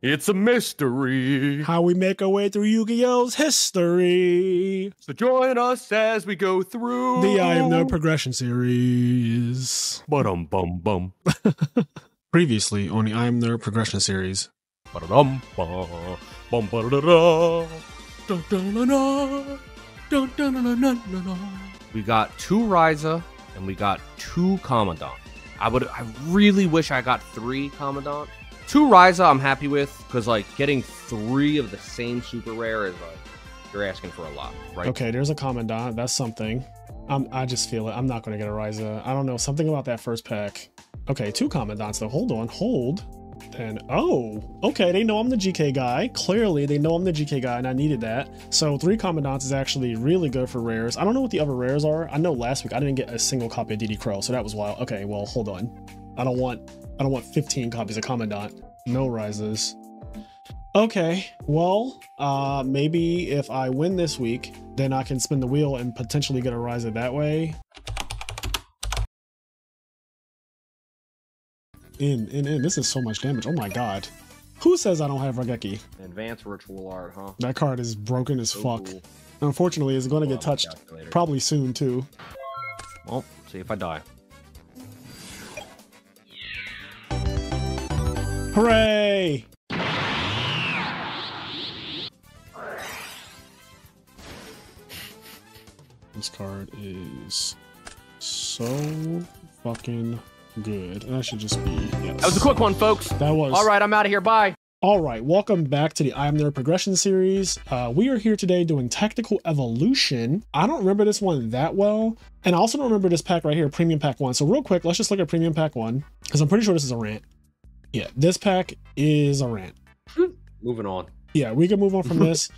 It's a mystery. How we make our way through Yu-Gi-Oh's history. So join us as we go through the I Am Nerd Progression series. Bum bum. Previously on the I Am Nerd Progression series. Bum bum bum We got 2 Ryza and we got 2 Commandant. I really wish I got 3 Commandant. 2 Ryza I'm happy with, because like getting 3 of the same super rare is like, you're asking for a lot, right? Okay, there's a Commandant. That's something. I just feel it. I'm not going to get a Ryza. I don't know. Something about that first pack. Okay, 2 Commandants though. Hold on. Hold. And oh, okay. They know I'm the GK guy. Clearly, they know I'm the GK guy and I needed that. So 3 Commandants is actually really good for rares. I don't know what the other rares are. I know last week I didn't get a single copy of DD Crow, so that was wild. Okay, well, hold on. I don't want 15 copies of Commandant. No Ryzas. Okay, well, maybe if I win this week, then I can spin the wheel and potentially get a Ryza that way. This is so much damage. Oh my god. Who says I don't have Raigeki? Advanced Ritual Art, huh? That card is broken as fuck. Cool. Unfortunately, it's going to get touched probably soon too. Well, see if I die. Hooray! This card is so fucking good. That should just be, yes. That was a quick one, folks. That was. All right, I'm out of here. Bye. All right, welcome back to the I Am Nerd Progression series. We are here today doing Tactical Evolution. I don't remember this one that well, and I also don't remember this pack right here, Premium Pack 1. So real quick, let's just look at Premium Pack 1, because I'm pretty sure this is a rant. Yeah, this pack is a rant. Moving on. Yeah, we can move on from this.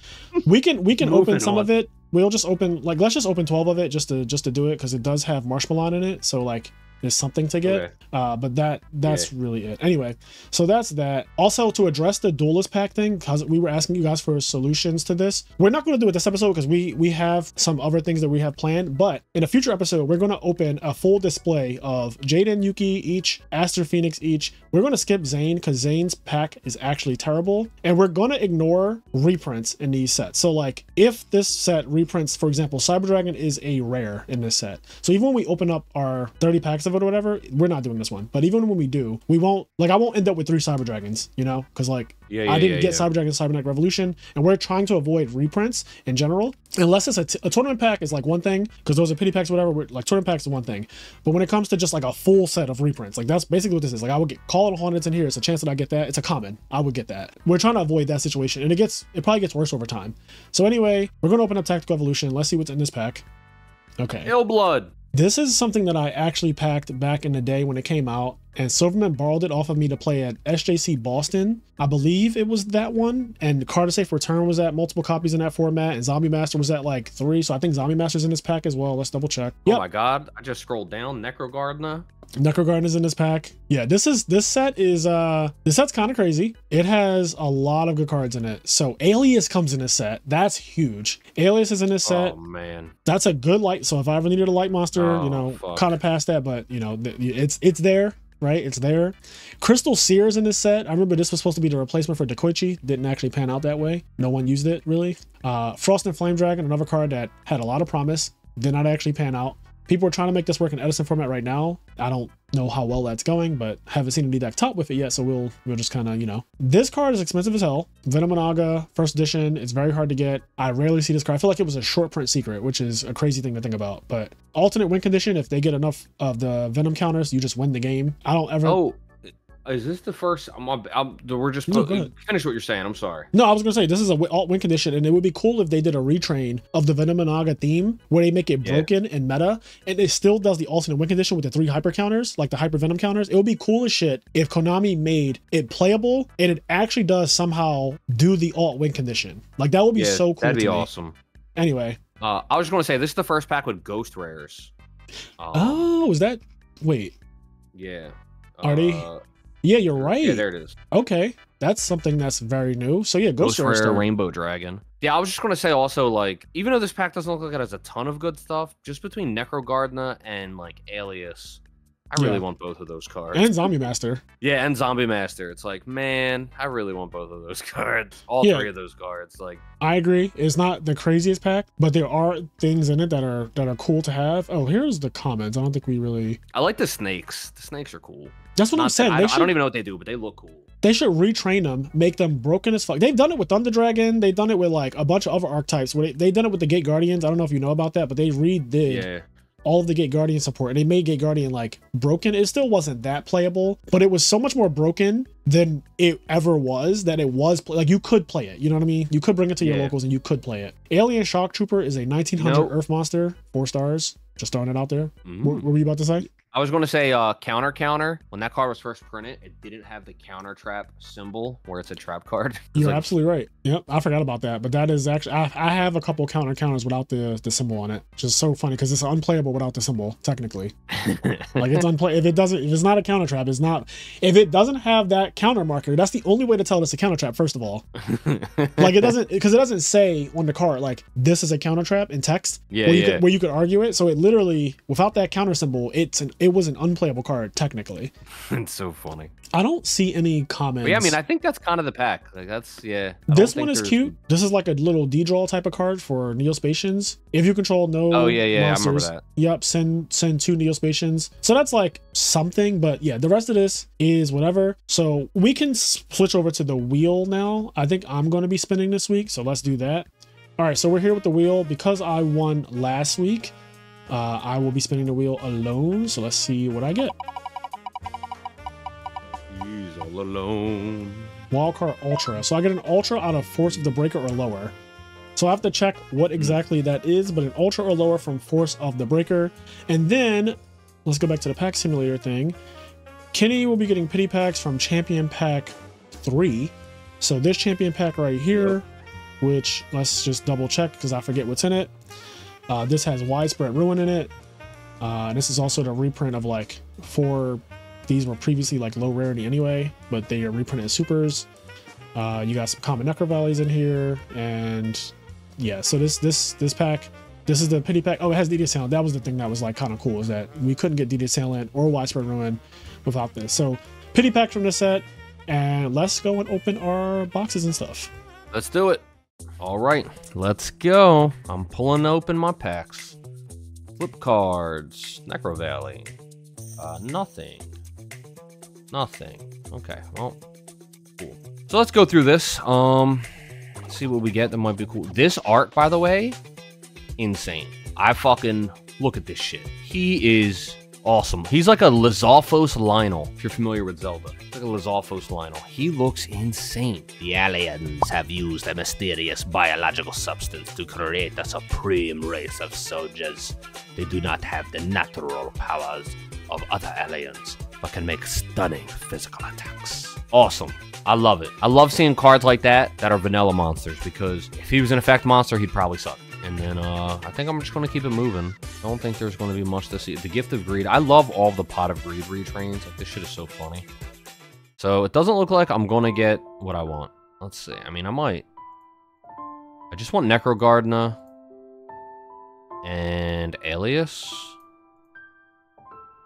We can open some of it. We'll just open, like, let's just open 12 of it just to do it, because it does have Marshmallow in it. So like, there's something to get. Okay. But that's really it. Anyway, so that's that. Also, to address the Duelist pack thing, because we were asking you guys for solutions to this, we're not going to do it this episode because we have some other things that we have planned. But in a future episode, we're going to open a full display of Jade and Yuki each, Aster Phoenix each. We're going to skip Zane because Zane's pack is actually terrible, and we're going to ignore reprints in these sets. So like, if this set reprints, for example, Cyber Dragon is a rare in this set, so even when we open up our 30 packs of it or whatever, we're not doing this one. But even when we do, we won't, like, I won't end up with 3 Cyber Dragons, you know, because like, I didn't get Cyber Dragon Cybernetic Revolution, and we're trying to avoid reprints in general, unless it's a tournament pack is like one thing, because those are pity packs or whatever. Like, tournament packs is one thing, but when it comes to just like a full set of reprints, like, that's basically what this is. Like, I would get Call of Hornets in here. It's a chance that I get that. It's a common. I would get that. We're trying to avoid that situation, and it probably gets worse over time. So anyway, we're going to open up Tactical Evolution. Let's see what's in this pack. Okay. Ill Blood. This is something that I actually packed back in the day when it came out, and Silverman borrowed it off of me to play at SJC Boston. I believe it was that one, and Card Safe Return was at multiple copies in that format, and Zombie Master was at like 3, so I think Zombie Master's in this pack as well. Let's double check. Yep. Oh my god, I just scrolled down. Necrogardna is in this pack. Yeah, this set's kind of crazy. It has a lot of good cards in it. So Alias comes in this set. That's huge. Alias is in this set. Oh man, that's a good light. So if I ever needed a light monster, kind of past that, but you know, it's there. Right, it's there. Crystal Sears in this set. I remember this was supposed to be the replacement for Dekoichi. Didn't actually pan out that way. No one used it really. Frost and Flame Dragon, another card that had a lot of promise, did not actually pan out. People are trying to make this work in Edison format right now. I don't know how well that's going, but haven't seen any deck top with it yet, so we'll just kind of, you know. This card is expensive as hell. Venom Naga, first edition. It's very hard to get. I rarely see this card. I feel like it was a short print secret, which is a crazy thing to think about. But alternate win condition, if they get enough of the Venom counters, you just win the game. I don't ever... Oh, is this the first? We're just finish what you're saying. I'm sorry. No, I was gonna say this is a alt win condition, and it would be cool if they did a retrain of the Venom Naga theme where they make it broken and meta, and it still does the alternate win condition with the 3 hyper counters, like the hyper Venom counters. It would be cool as shit if Konami made it playable and it actually does somehow do the alt win condition. Like, that would be so cool. That'd be awesome. Anyway, I was just gonna say this is the first pack with Ghost Rares. Oh, is that? Wait. Yeah. Are they? Yeah, you're right. Yeah, there it is. Okay, that's something that's very new. So yeah, Ghost Rare Rainbow Dragon. Yeah, I was just gonna say also, like, even though this pack doesn't look like it has a ton of good stuff, just between Necrogardna and like Alias, I really want both of those cards. And Zombie Master. Yeah, and Zombie Master. It's like, man, I really want both of those cards. All three of those cards. Like, I agree. It's not the craziest pack, but there are things in it that are cool to have. Oh, here's the comments. I don't think we really. I like the snakes. The snakes are cool. That's what I'm saying. I don't even know what they do, but they look cool. They should retrain them, make them broken as fuck. They've done it with Thunder Dragon. They've done it with like a bunch of other archetypes. Where they've done it with the Gate Guardians. I don't know if you know about that, but they redid all of the Gate Guardian support. And they made Gate Guardian like broken. It still wasn't that playable, but it was so much more broken than it ever was that it was like you could play it. You know what I mean? You could bring it to your locals and you could play it. Alien Shock Trooper is a 1900 Earth monster, 4 stars. Just throwing it out there. What were you about to say? I was going to say counter. When that card was first printed, it didn't have the counter trap symbol where it's a trap card. You're absolutely right. Yep, I forgot about that. But that is actually, I have a couple counters without the symbol on it. Which is so funny because it's unplayable without the symbol, technically. Like it's unplayable. If it's not a counter trap, it's not. If it doesn't have that counter marker, that's the only way to tell it's a counter trap, first of all. Like it doesn't say on the card, like this is a counter trap in text. Where you could argue it. So it literally, without that counter symbol, it was an unplayable card technically. It's so funny. I don't see any comments. But yeah, I mean, I think that's kind of the pack. Like that's This one is cute. This is like a little D-draw type of card for Neospatians. If you control no monsters, I remember that. Yep, send 2 Neospatians. So that's like something, but yeah, the rest of this is whatever. So we can switch over to the wheel now. I think I'm going to be spinning this week, so let's do that. All right, so we're here with the wheel. Because I won last week, I will be spinning the wheel alone. So let's see what I get. He's all alone. Wildcard Ultra. So I get an Ultra out of Force of the Breaker or lower. So I have to check what exactly that is, but an Ultra or lower from Force of the Breaker. And then let's go back to the pack simulator thing. Kenny will be getting pity packs from Champion Pack 3. So this Champion Pack right here, which let's just double check because I forget what's in it. This has Widespread Ruin in it. This is also the reprint of like 4. These were previously like low rarity anyway, but they are reprinted as supers. You got some common Necro Valleys in here, and yeah. So this pack, this is the pity pack. Oh, it has Deedee Assailant. That was the thing that was like kind of cool, is that we couldn't get Deedee Assailant or Widespread Ruin without this. So pity pack from this set, and let's go and open our boxes and stuff. Let's do it. All right, let's go. I'm pulling open my packs. Flip cards. Necro Valley. Nothing. Okay, well, cool. So let's go through this. See what we get that might be cool. This art, by the way, insane. I fucking look at this shit. He is awesome. He's like a Lizalfos Lionel, if you're familiar with Zelda. It's like a Lizalfos Lionel. He looks insane. The aliens have used a mysterious biological substance to create a supreme race of soldiers. They do not have the natural powers of other aliens, but can make stunning physical attacks. Awesome. I love it. I love seeing cards like that are vanilla monsters, because if he was an effect monster, he'd probably suck. And then I think I'm just going to keep it moving. I don't think there's going to be much to see. The Gift of Greed. I love all the Pot of Greed retrains. Like, this shit is so funny. So it doesn't look like I'm going to get what I want. Let's see. I mean, I might. I just want Necro Gardener and Alias.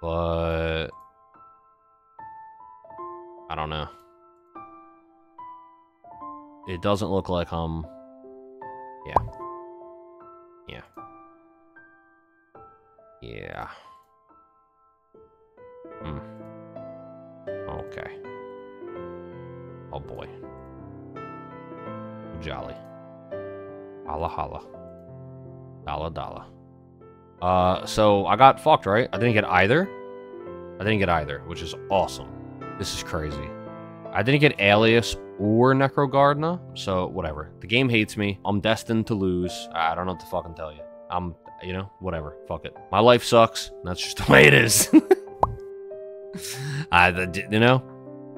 But I don't know. It doesn't look like I'm... Yeah. Okay. Oh boy. Jolly. Holla holla. Dollar dollar. So I got fucked, right? I didn't get either. Which is awesome. This is crazy. I didn't get Alias or Necro Gardener, so whatever. The game hates me. I'm destined to lose. I don't know what to fucking tell you. You know, whatever. Fuck it. My life sucks. That's just the way it is. You know?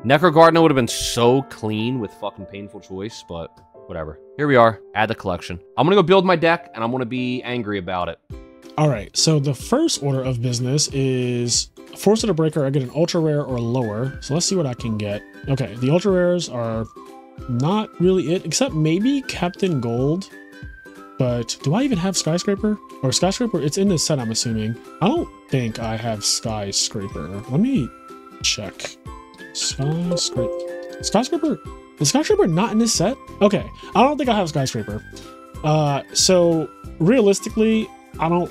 Necro Gardener would have been so clean with fucking Painful Choice, but whatever. Here we are. Add the collection. I'm gonna go build my deck, and I'm gonna be angry about it. All right, so the first order of business is Force of the Breaker. I get an ultra rare or lower. So let's see what I can get. Okay, the ultra rares are not really it, except maybe Captain Gold. But do I even have Skyscraper? Or Skyscraper, it's in this set, I'm assuming. I don't think I have Skyscraper. Let me check. Skyscraper. Skyscraper? Is Skyscraper not in this set? Okay, I don't think I have Skyscraper. So realistically, I don't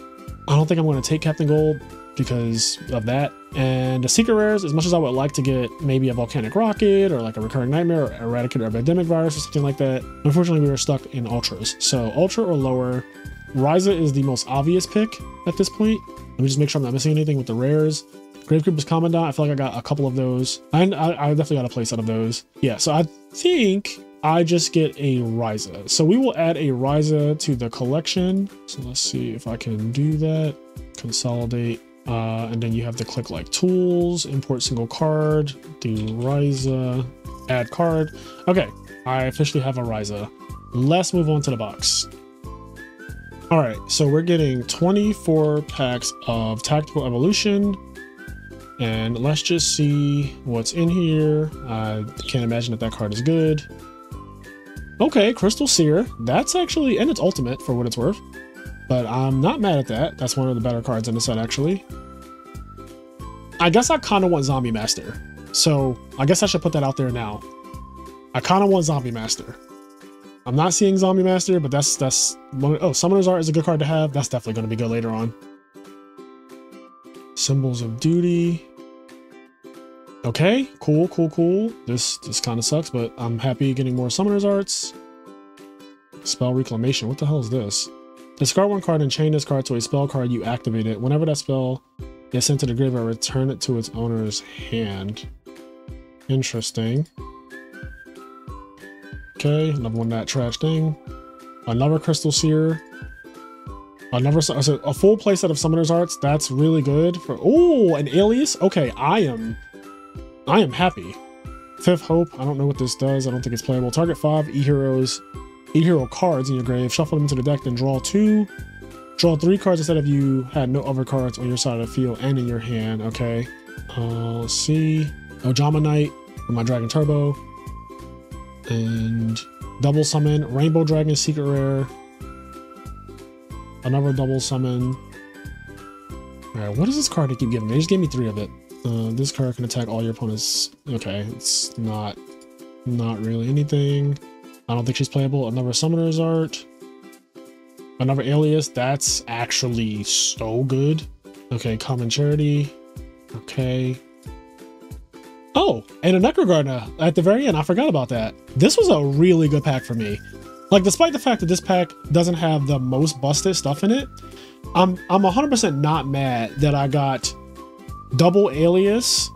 think I'm going to take Captain Gold because of that. And the secret rares, as much as I would like to get maybe a volcanic rocket or like a recurring nightmare or eradicate or epidemic virus or something like that, unfortunately we were stuck in ultras. So ultra or lower. Ryza is the most obvious pick at this point. Let me just make sure I'm not missing anything with the rares. Grave Creeper's Commandant, I feel like I got a couple of those. And I definitely got a place out of those. Yeah, so I think I just get a Ryza. So we will add a Ryza to the collection. So let's see if I can do that. Consolidate. And then you have to click like tools, import single card, do Ryza, add card. Okay, I officially have a Ryza. Let's move on to the box. All right, so we're getting 24 packs of Tactical Evolution. And let's just see what's in here. I can't imagine that card is good. Okay, Crystal Seer. That's actually, and it's ultimate for what it's worth. But I'm not mad at that. That's one of the better cards in the set, actually. I guess I kind of want Zombie Master. So I guess I should put that out there now. I kind of want Zombie Master. I'm not seeing Zombie Master, but that's one. Oh, Summoner's Art is a good card to have. That's definitely going to be good later on. Symbols of Duty. Okay, cool, cool, cool. This kind of sucks, but I'm happy getting more Summoner's Arts. Spell Reclamation. What the hell is this? Discard one card and chain this card to a spell card you activate it. Whenever that spell is sent to the graveyard, return it to its owner's hand. Interesting. Okay, another one that trash thing. Another Crystal Seer. Another, so a full playset of Summoner's Arts. That's really good for. Oh, an Alias. Okay, I am happy. Fifth Hope. I don't know what this does. I don't think it's playable. Target 5 E-Hero cards in your grave. Shuffle them into the deck, then draw 2. Draw 3 cards instead of you had no other cards on your side of the field and in your hand. Okay. Let's see. Ojama Knight with my Dragon Turbo. And double summon. Rainbow Dragon Secret Rare. Another double summon. Alright, what is this card they keep giving me? They just gave me 3 of it. This card can attack all your opponents. Okay, it's not really anything. I don't think she's playable. Another Summoner's Art. Another Alias. That's actually so good. Okay, Common Charity. Okay. Oh, and a Necrogardna at the very end. I forgot about that. This was a really good pack for me. Like, despite the fact that this pack doesn't have the most busted stuff in it, I'm 100% not mad that I got double Alias,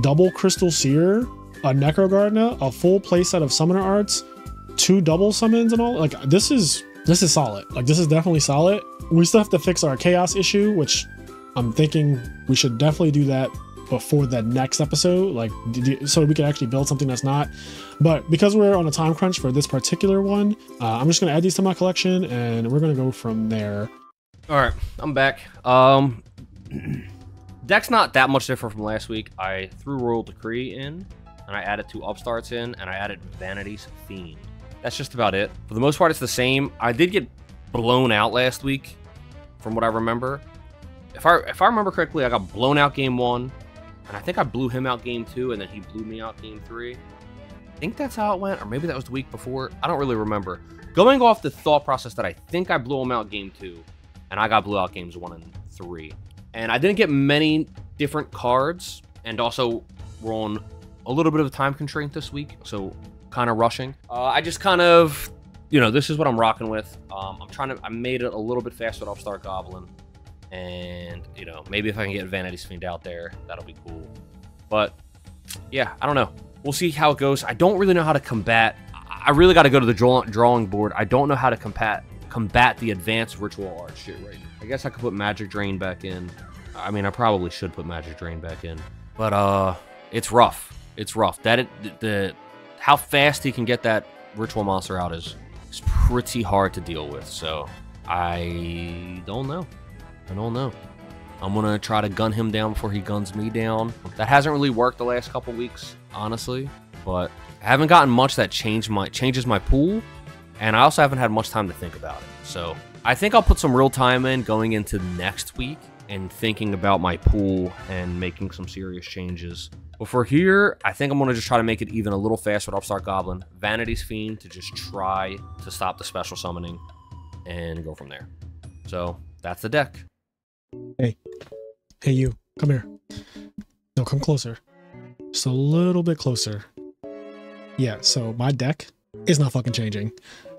double Crystal Seer, a Necrogardna, a full playset of Summoner Arts, 2 double summons and all. Like, this is solid. Like, this is definitely solid. We still have to fix our Chaos issue, which I'm thinking we should definitely do that before the next episode, like, so we can actually build something that's not. But because we're on a time crunch for this particular one, I'm just gonna add these to my collection and we're gonna go from there. All right, I'm back. Deck's not that much different from last week. I threw Royal Decree in, and I added 2 Upstarts in, and I added Vanity's Fiend. That's just about it. For the most part, it's the same. I did get blown out last week, from what I remember. If I remember correctly, I got blown out game 1, and I think I blew him out game 2, and then he blew me out game 3. I think that's how it went, or maybe that was the week before. I don't really remember. Going off the thought process that I think I blew him out game 2, and I got blew out games 1 and 3. And I didn't get many different cards, and also we're on a little bit of a time constraint this week, so kind of rushing. I just kind of, this is what I'm rocking with. I made it a little bit faster with Upstart Goblin, and maybe if I can get Vanity's Fiend out there, that'll be cool. But yeah, I don't know. We'll see how it goes. I don't really know how to combat. I really got to go to the drawing board. I don't know how to combat the advanced ritual art shit right now. I guess I could put Magic Drain back in. I mean, I probably should put Magic Drain back in. But it's rough. It's rough. How fast he can get that ritual monster out is pretty hard to deal with. So I don't know. I'm gonna try to gun him down before he guns me down. That hasn't really worked the last couple weeks, honestly. But I haven't gotten much that changes my pool. And I also haven't had much time to think about it. So I think I'll put some real time in going into next week and thinking about my pool and making some serious changes. But for here, I think I'm going to just try to make it even a little faster with Upstart Goblin, Vanity's Fiend to just try to stop the special summoning and go from there. So that's the deck. Hey you, come here. No, come closer. Just a little bit closer. Yeah, so my deck is not fucking changing.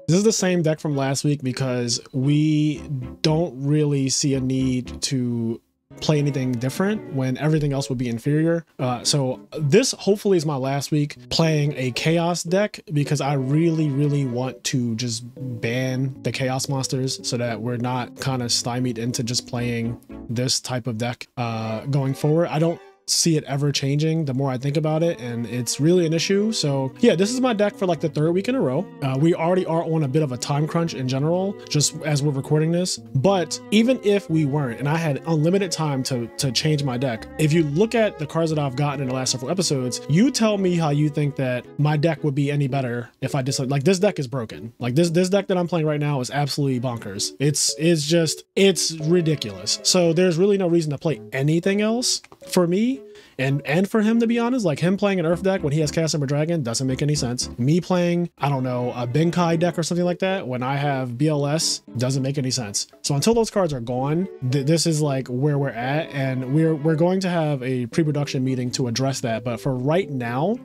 This is the same deck from last week because we don't really see a need to play anything different when everything else would be inferior. So this hopefully is my last week playing a chaos deck because I really want to just ban the chaos monsters so that we're not kind of stymied into just playing this type of deck going forward. I don't see it ever changing the more I think about it, and it's really an issue. So yeah, this is my deck for like the 3rd week in a row. We already are on a bit of a time crunch in general just as we're recording this, but even if we weren't and I had unlimited time to change my deck, if you look at the cards that I've gotten in the last several episodes, you tell me how you think that my deck would be any better if I just like this deck is broken. Like this deck that I'm playing right now is absolutely bonkers. It's ridiculous. So there's really no reason to play anything else for me and for him, to be honest. Like him playing an Earth deck when he has Cast Ember Dragon doesn't make any sense. Me playing, I don't know, a Benkai deck or something like that when I have BLS doesn't make any sense. So until those cards are gone, this is like where we're at, and we're going to have a pre-production meeting to address that. But for right now,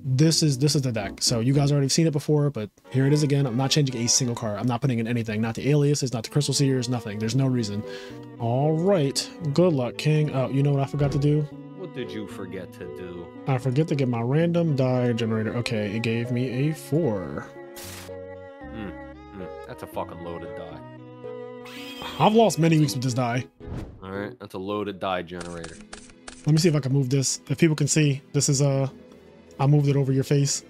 this is the deck. So you guys already seen it before, but here it is again. I'm not changing a single card. I'm not putting in anything, not the aliases, not the Crystal Seers, nothing. There's no reason. All right, good luck, King. Oh, you know what I forgot to do? What did you forget to do? I forget to get my random die generator. Okay, it gave me a 4. That's a fucking loaded die. I've lost many weeks with this die. All right, that's a loaded die generator. Let me see if I can move this. If people can see, this is I moved it over your face.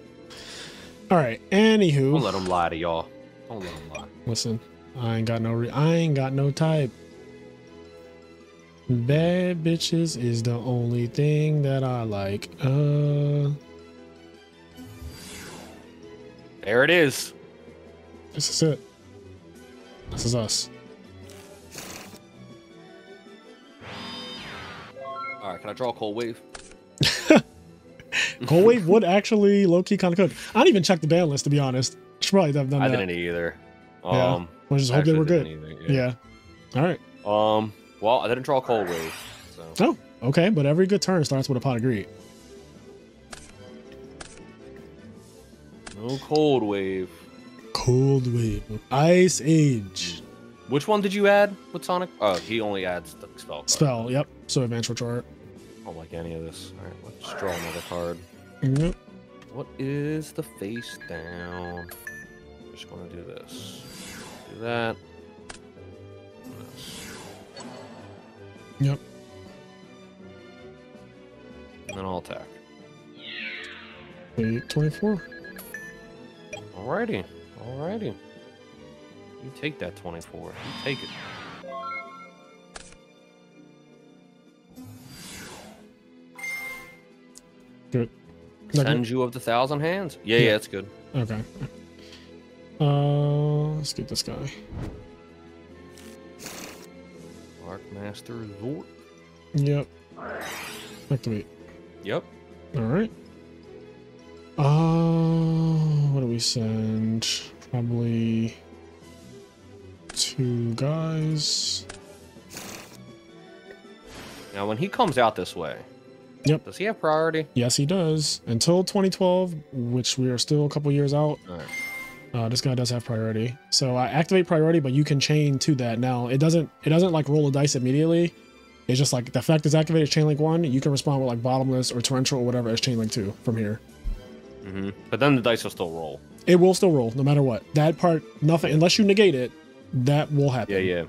All right, anywho. Don't let them lie to y'all. Don't let them lie. Listen, I ain't got no type. Bad bitches is the only thing that I like. There it is. This is it. This is us. All right, can I draw a Cold Wave? Cold Wave would actually low-key kind of cook. I didn't even check the ban list, to be honest. Should probably have done that. I didn't either. Yeah. We'll just hope they were good. Yeah. All right. Well, I didn't draw a Cold Wave. So. Oh, okay. But every good turn starts with a pot of greed. No Cold Wave. Cold Wave. Ice Age. Which one did you add with Sonic? Oh, he only adds the spell card. Spell, yep. So advanced chart. I don't like any of this. All right, let's draw another card. Yep. What is the face down? Just gonna do this. Do that. This. Yep. And then I'll attack. 24. Alrighty. Alrighty. You take that 24. You take it. Good. Senju of the Thousand Hands. Yeah, it's good. Okay. Let's get this guy. Dark Master Zort. Yep. Activate. Yep. All right. What do we send? Probably 2 guys. Now, when he comes out this way, yep. Does he have priority? Yes, he does. Until 2012, which we are still a couple years out. All right. This guy does have priority. So I activate priority, but you can chain to that. Now it doesn't like roll a dice immediately. It's just like the fact is activated chain link 1. You can respond with like bottomless or torrential or whatever as chain link 2 from here. Mm-hmm. But then the dice will still roll. It will still roll no matter what. That part, nothing unless you negate it, that will happen. Yeah.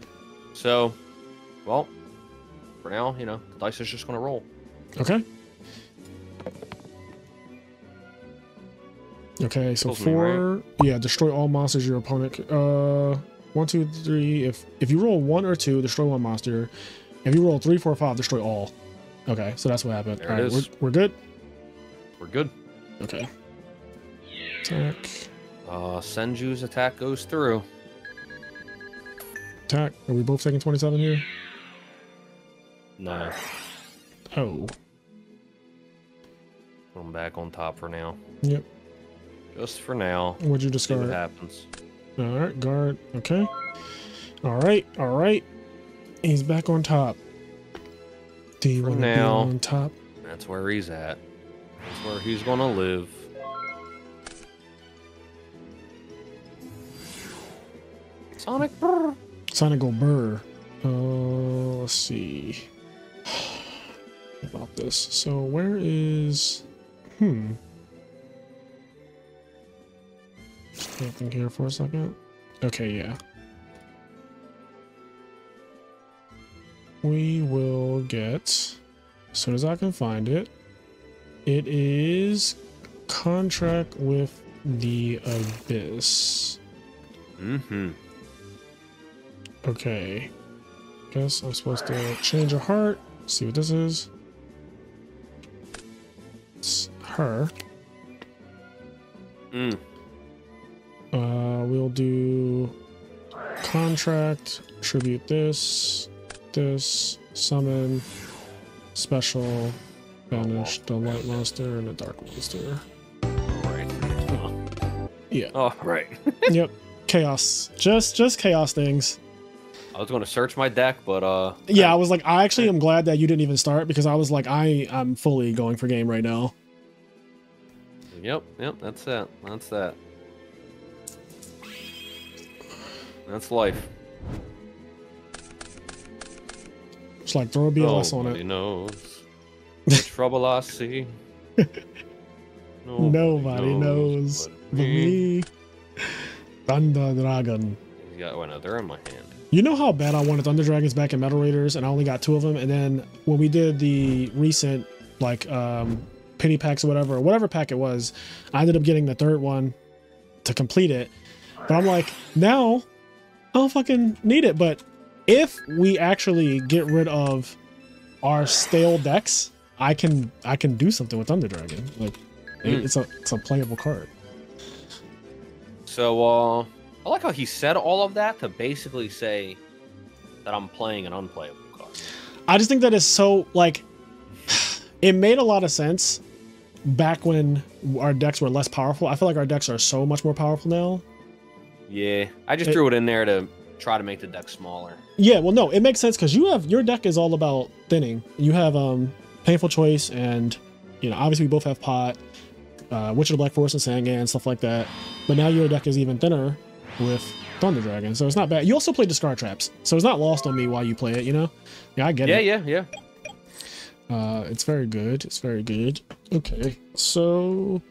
So, well, for now, the dice is just gonna roll. Okay. Okay, so 4, right? Yeah, destroy all monsters your opponent. 1, 2, 3. If you roll 1 or 2, destroy 1 monster. If you roll 3, 4, 5, destroy all. Okay, so that's what happened. There all right, is. we're good. We're good. Okay. Attack. Senju's attack goes through. Attack. Are we both taking 27 here? No. Oh. I'm back on top for now. Yep. Just for now. What'd you See what discard? happens. All right, guard. Okay. All right, all right. He's back on top. Do you want to be on top? That's where he's at. That's where he's gonna live. Sonic Brr. Sonic go burr. Let's see about this. So where is? Nothing here for a second. Okay, yeah. We will get, as soon as I can find it. It is contract with the Abyss. Mm-hmm. Okay. Guess I'm supposed to change a heart. See what this is. It's her. We'll do contract, tribute this, summon, special, banish the light monster and the dark monster. Right. Yeah. Oh, right. Yep. Chaos. Just chaos things. I was going to search my deck, but yeah, I was like, I actually am glad that you didn't even start because I was like, I'm fully going for game right now. Yep, that's that. That's that. That's life. Just like throw a BLS on it. Nobody knows which trouble I see. Nobody knows but me. Thunder Dragon. Yeah, oh no, they're in my hand. You know how bad I wanted Thunder Dragons back in Metal Raiders, and I only got 2 of them. And then when we did the recent like penny packs or whatever pack it was, I ended up getting the 3rd one to complete it. But I'm like, now I don't fucking need it. But if we actually get rid of our stale decks, I can do something with Thunder Dragon. Like it's a playable card. So I like how he said all of that to basically say that I'm playing an unplayable card. I just think that is so, like, it made a lot of sense back when our decks were less powerful. I feel like our decks are so much more powerful now. Yeah, I just threw it in there to try to make the deck smaller. Yeah, well, no, it makes sense because your deck is all about thinning. You have Painful Choice, and obviously we both have Pot, Witch of the Black Forest, and Sangan and stuff like that. But now your deck is even thinner with Thunder Dragon, so it's not bad. You also play Discard Traps, so it's not lost on me while you play it. Yeah, I get it. Yeah. It's very good. It's very good. Okay, so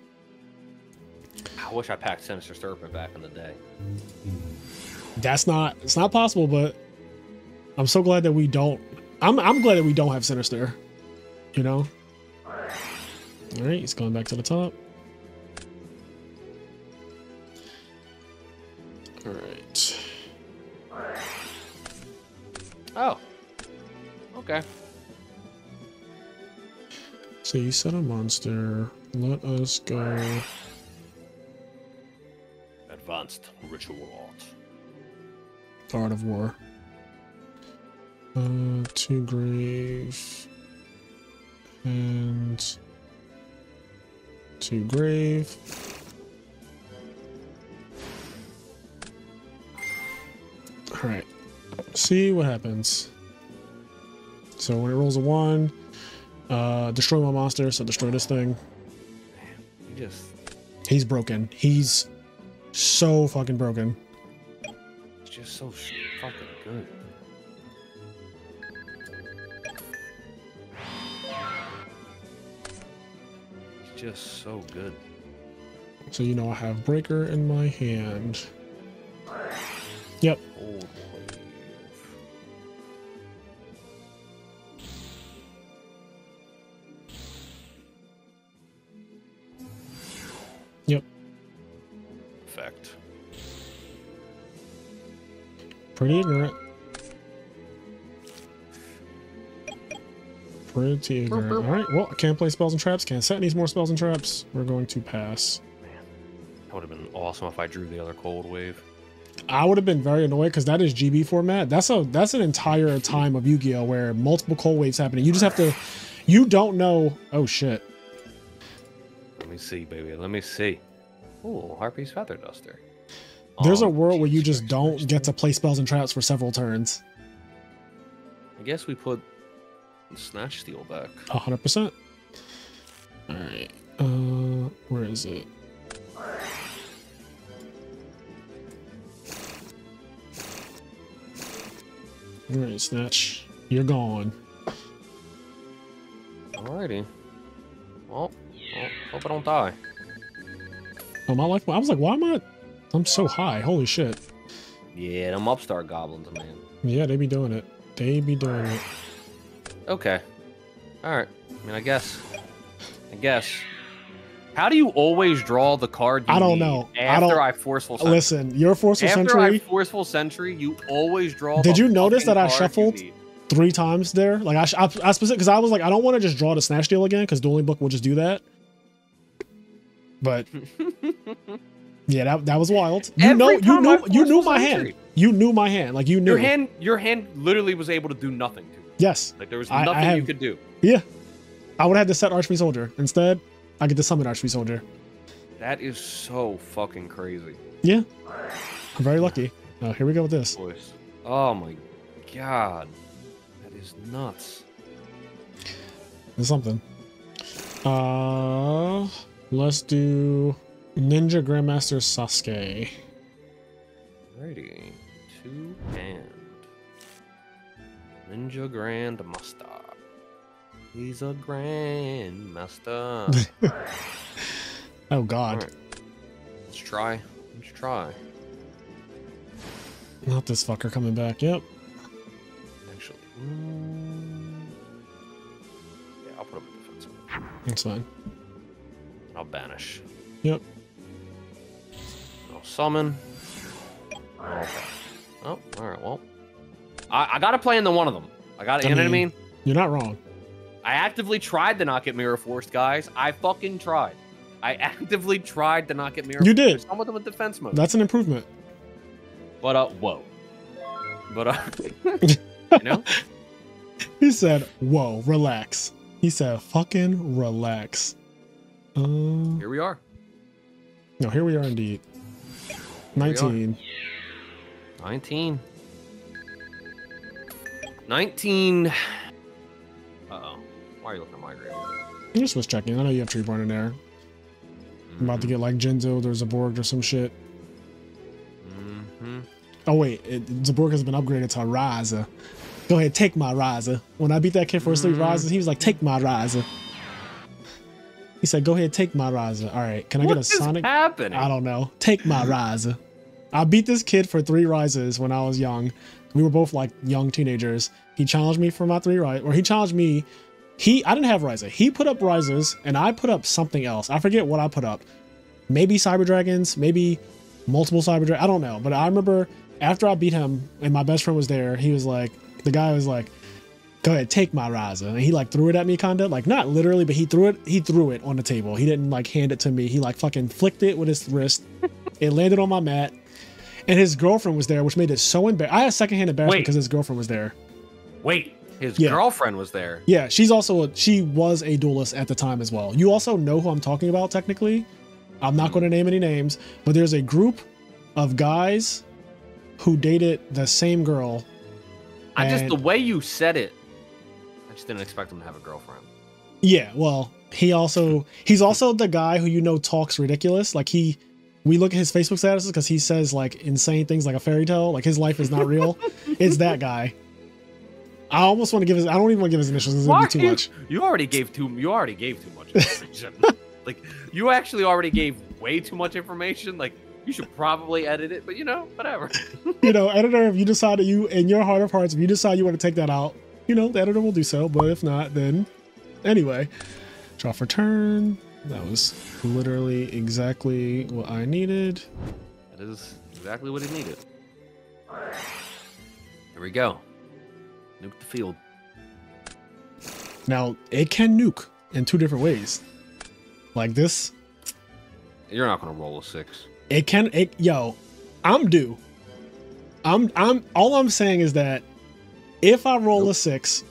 I wish I packed Sinister Serpent back in the day. it's not possible, but I'm so glad that we don't. I'm glad that we don't have Sinister. All right, he's going back to the top. All right. Oh. Okay. So you set a monster. Let us go. Advanced Ritual Art. Art of War. To grave. And to grave. All right. See what happens. So when it rolls a 1, destroy my monster. So destroy this thing. Man, he's broken. He's so fucking broken. It's just so fucking good. It's just so good. So I have Breaker in my hand. Yep. Old wave. Yep. Effect. Pretty ignorant. Pretty ignorant. Alright, well, I can't play spells and traps. Can't set any more spells and traps. We're going to pass. Man, that would have been awesome if I drew the other Cold Wave. I would have been very annoyed because that is GB format. That's an entire time of Yu-Gi-Oh where multiple cold waves happening. You just have to, you don't know. Oh shit. Let me see, baby. Let me see. Ooh, Harpy's Feather Duster. There's a world where you just don't get to play spells and traps for several turns. I guess we put Snatch Steal back. 100%. All right. Where is it? All right, Snatch. You're gone. Alrighty. Well, hope I don't die. Oh, my life. I was like, why am I? I'm so high. Holy shit. Yeah, them upstart goblins, man. Yeah, they be doing it. They be doing it. Okay. Alright. I mean, I guess. How do you always draw the card you I don't need know. after I Forceful Sentry? Listen, your Forceful After Sentry. I Forceful Sentry, you always draw Did the you notice that I fucking card shuffled you need. 3 times there? Like I specific because I was like, I don't want to just draw the Snatch Deal again because Dueling Book will just do that. But yeah, that was wild. You knew my hand. You knew my hand. Like you knew. Your hand literally was able to do nothing to you. Yes. Like there was nothing you could do. Yeah. I would have had to set Archfiend Soldier. Instead, I get to summon Archfiend Soldier. That is so fucking crazy. Yeah. I'm very lucky. Oh, here we go with this. Boys. Oh my god. That is nuts. There's something. Let's do Ninja Grandmaster Sasuke. Alrighty. 2 hand. Ninja Grandmaster. He's a Grandmaster. Oh god. Right. Let's try. Not this fucker coming back. Yep. Actually. Yeah, I'll put him in defensive. That's fine. I'll banish. Yep. I'll summon. Okay. Oh, alright, well. I gotta play into one of them. You know what I mean? You're not wrong. I actively tried to not get Mirror Forced, guys. I fucking tried. I actively tried to not get Mirror Forced. You did. Some of them with defense mode. That's an improvement. But, whoa. But, you know? He said, whoa, relax. He said, fucking relax. Here we are. No, here we are indeed. 19. 19. 19. Uh-oh. Why are you looking at my grave? I just was checking. I know you have Treeborn in there. I'm about to get like Jinzo, there's a Borg or some shit. Oh wait, Zaborg has been upgraded to a Ryza. Go ahead, take my Ryza. When I beat that kid for his 3 Ryzas, he was like, take my Ryza. He said, go ahead, take my Ryza. All right, can I get a Sonic? What's happening? I don't know. Take my Ryza. I beat this kid for 3 Ryzas when I was young. We were both like young teenagers. He challenged me for my 3 Ryzas, or he challenged me. I didn't have Ryza. He put up Ryzas, and I put up something else. I forget what I put up. Maybe Cyber Dragons, maybe multiple Cyber Dragons. I don't know. But I remember after I beat him, and my best friend was there, he was like, the guy was like, go ahead, take my Ryza. And he like threw it at me kinda. Like not literally, but he threw it on the table. He didn't like hand it to me. He like fucking flicked it with his wrist. It landed on my mat. And his girlfriend was there, which made it so embarrassing. I had secondhand embarrassment because his girlfriend was there. Wait, his girlfriend was there? Yeah, she was a duelist at the time as well. You also know who I'm talking about technically. I'm not going to name any names, but there's a group of guys who dated the same girl. The way you said it, I just didn't expect him to have a girlfriend. Yeah, well, he's also the guy who talks ridiculous. Like we look at his Facebook statuses because he says like insane things like a fairy tale, like his life is not real. It's that guy. I almost want to give I don't even want to give his initials because it'd be too much. You already gave too much information. Like you actually already gave way too much information. Like you should probably edit it, but whatever. Editor, if you decide that in your heart of hearts, if you decide you want to take that out, the editor will do so. But if not, then anyway, draw for turn. That was literally exactly what I needed. That is exactly what he needed. Here we go. Nuke the field. Now, it can nuke in 2 different ways. Like this. You're not going to roll a 6. Yo, I'm due. All I'm saying is that if I roll a 6,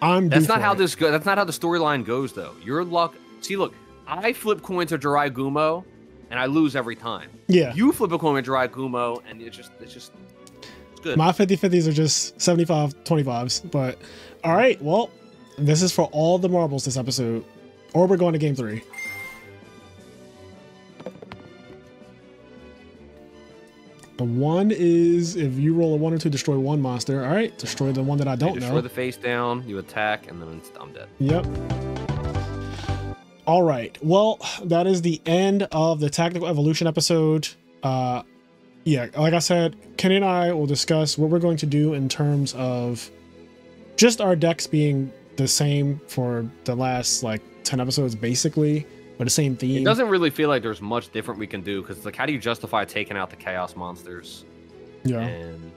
I'm due. That's not how this goes. That's not how the storyline goes, though. Your luck. See, look, I flip coin to Jirai Gumo, and I lose every time. Yeah. You flip a coin to Jirai Gumo, and it's good. My 50-50s are just 75-25s. But all right, well, this is for all the marbles this episode, or we're going to game 3. The 1 is if you roll a 1 or 2, destroy 1 monster. All right, destroy the one that I don't know. Destroy the face down. You attack, and then I'm dead. Yep. All right. Well, that is the end of the Tactical Evolution episode. Yeah, like I said, Kenny and I will discuss what we're going to do in terms of just our decks being the same for the last like 10 episodes, basically, but the same theme. It doesn't really feel like there's much different we can do because, like, how do you justify taking out the Chaos monsters? Yeah. And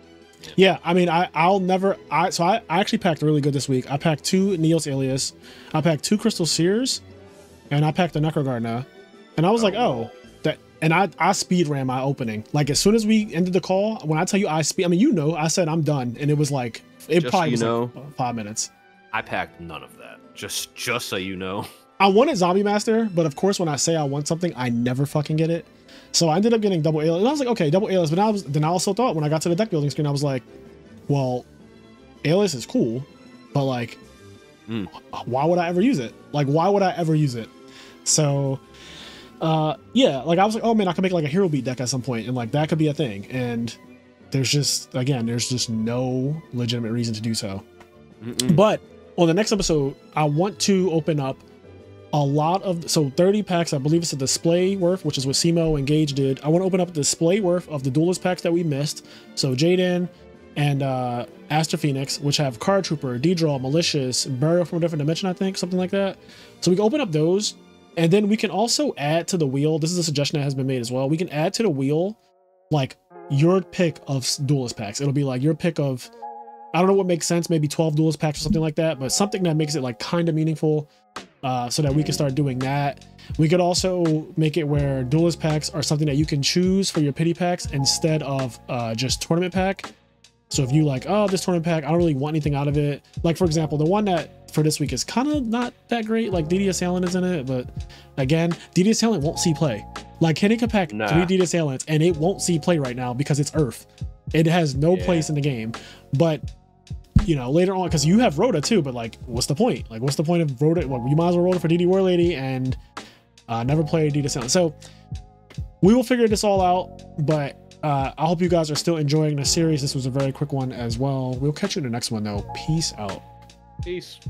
yeah, I mean, I'll never. So I actually packed really good this week. I packed 2 Neos Alias, I packed 2 Crystal Seers, and I packed a Necrogardna, and I was like, oh. And I speed ran my opening. Like as soon as we ended the call, when I tell you I mean, I said I'm done, and it was like it probably was like 5 minutes. I packed none of that. Just so you know. I wanted Zombie Master, but of course when I say I want something, I never fucking get it. So I ended up getting Double Alias. And I was like, okay, Double Alias. But then I also thought when I got to the deck building screen, I was like, well, Alias is cool, but like, why would I ever use it? Like, why would I ever use it? So. Yeah, like I was like, oh man, I could make like a hero beat deck at some point, and like that could be a thing. And there's just no legitimate reason to do so. But on the next episode, I want to open up a lot of 30 packs. I believe it's a display worth, which is what Simo and Gage did. I want to open up a display worth of the Duelist packs that we missed. So Jaden and Aster Phoenix, which have Card Trooper, D-Draw, Malicious, Burial from a Different Dimension, I think, something like that. So we can open up those. And then we can also add to the wheel. This is a suggestion that has been made as well. We can add to the wheel, like your pick of Duelist packs. It'll be like your pick of, I don't know what makes sense, maybe 12 Duelist packs or something like that, but something that makes it like kind of meaningful, so that we can start doing that. We could also make it where Duelist packs are something that you can choose for your pity packs instead of just tournament pack. So if you like, oh, this tournament pack, I don't really want anything out of it. Like, for example, the one that for this week is kind of not that great. Like, DD Assailant is in it, but again, DD Assailant won't see play. Like, Kenny could pack 3 DD Assailants, and it won't see play right now because it's Earth. It has no place in the game. But, you know, later on, because you have Rhoda too, but like, what's the point? Like, what's the point of Rhoda? Well, you might as well Rhoda for DD War Lady and never play DD Assailant. So we will figure this all out, but I hope you guys are still enjoying the series. This was a very quick one as well. We'll catch you in the next one, though. Peace out. Peace.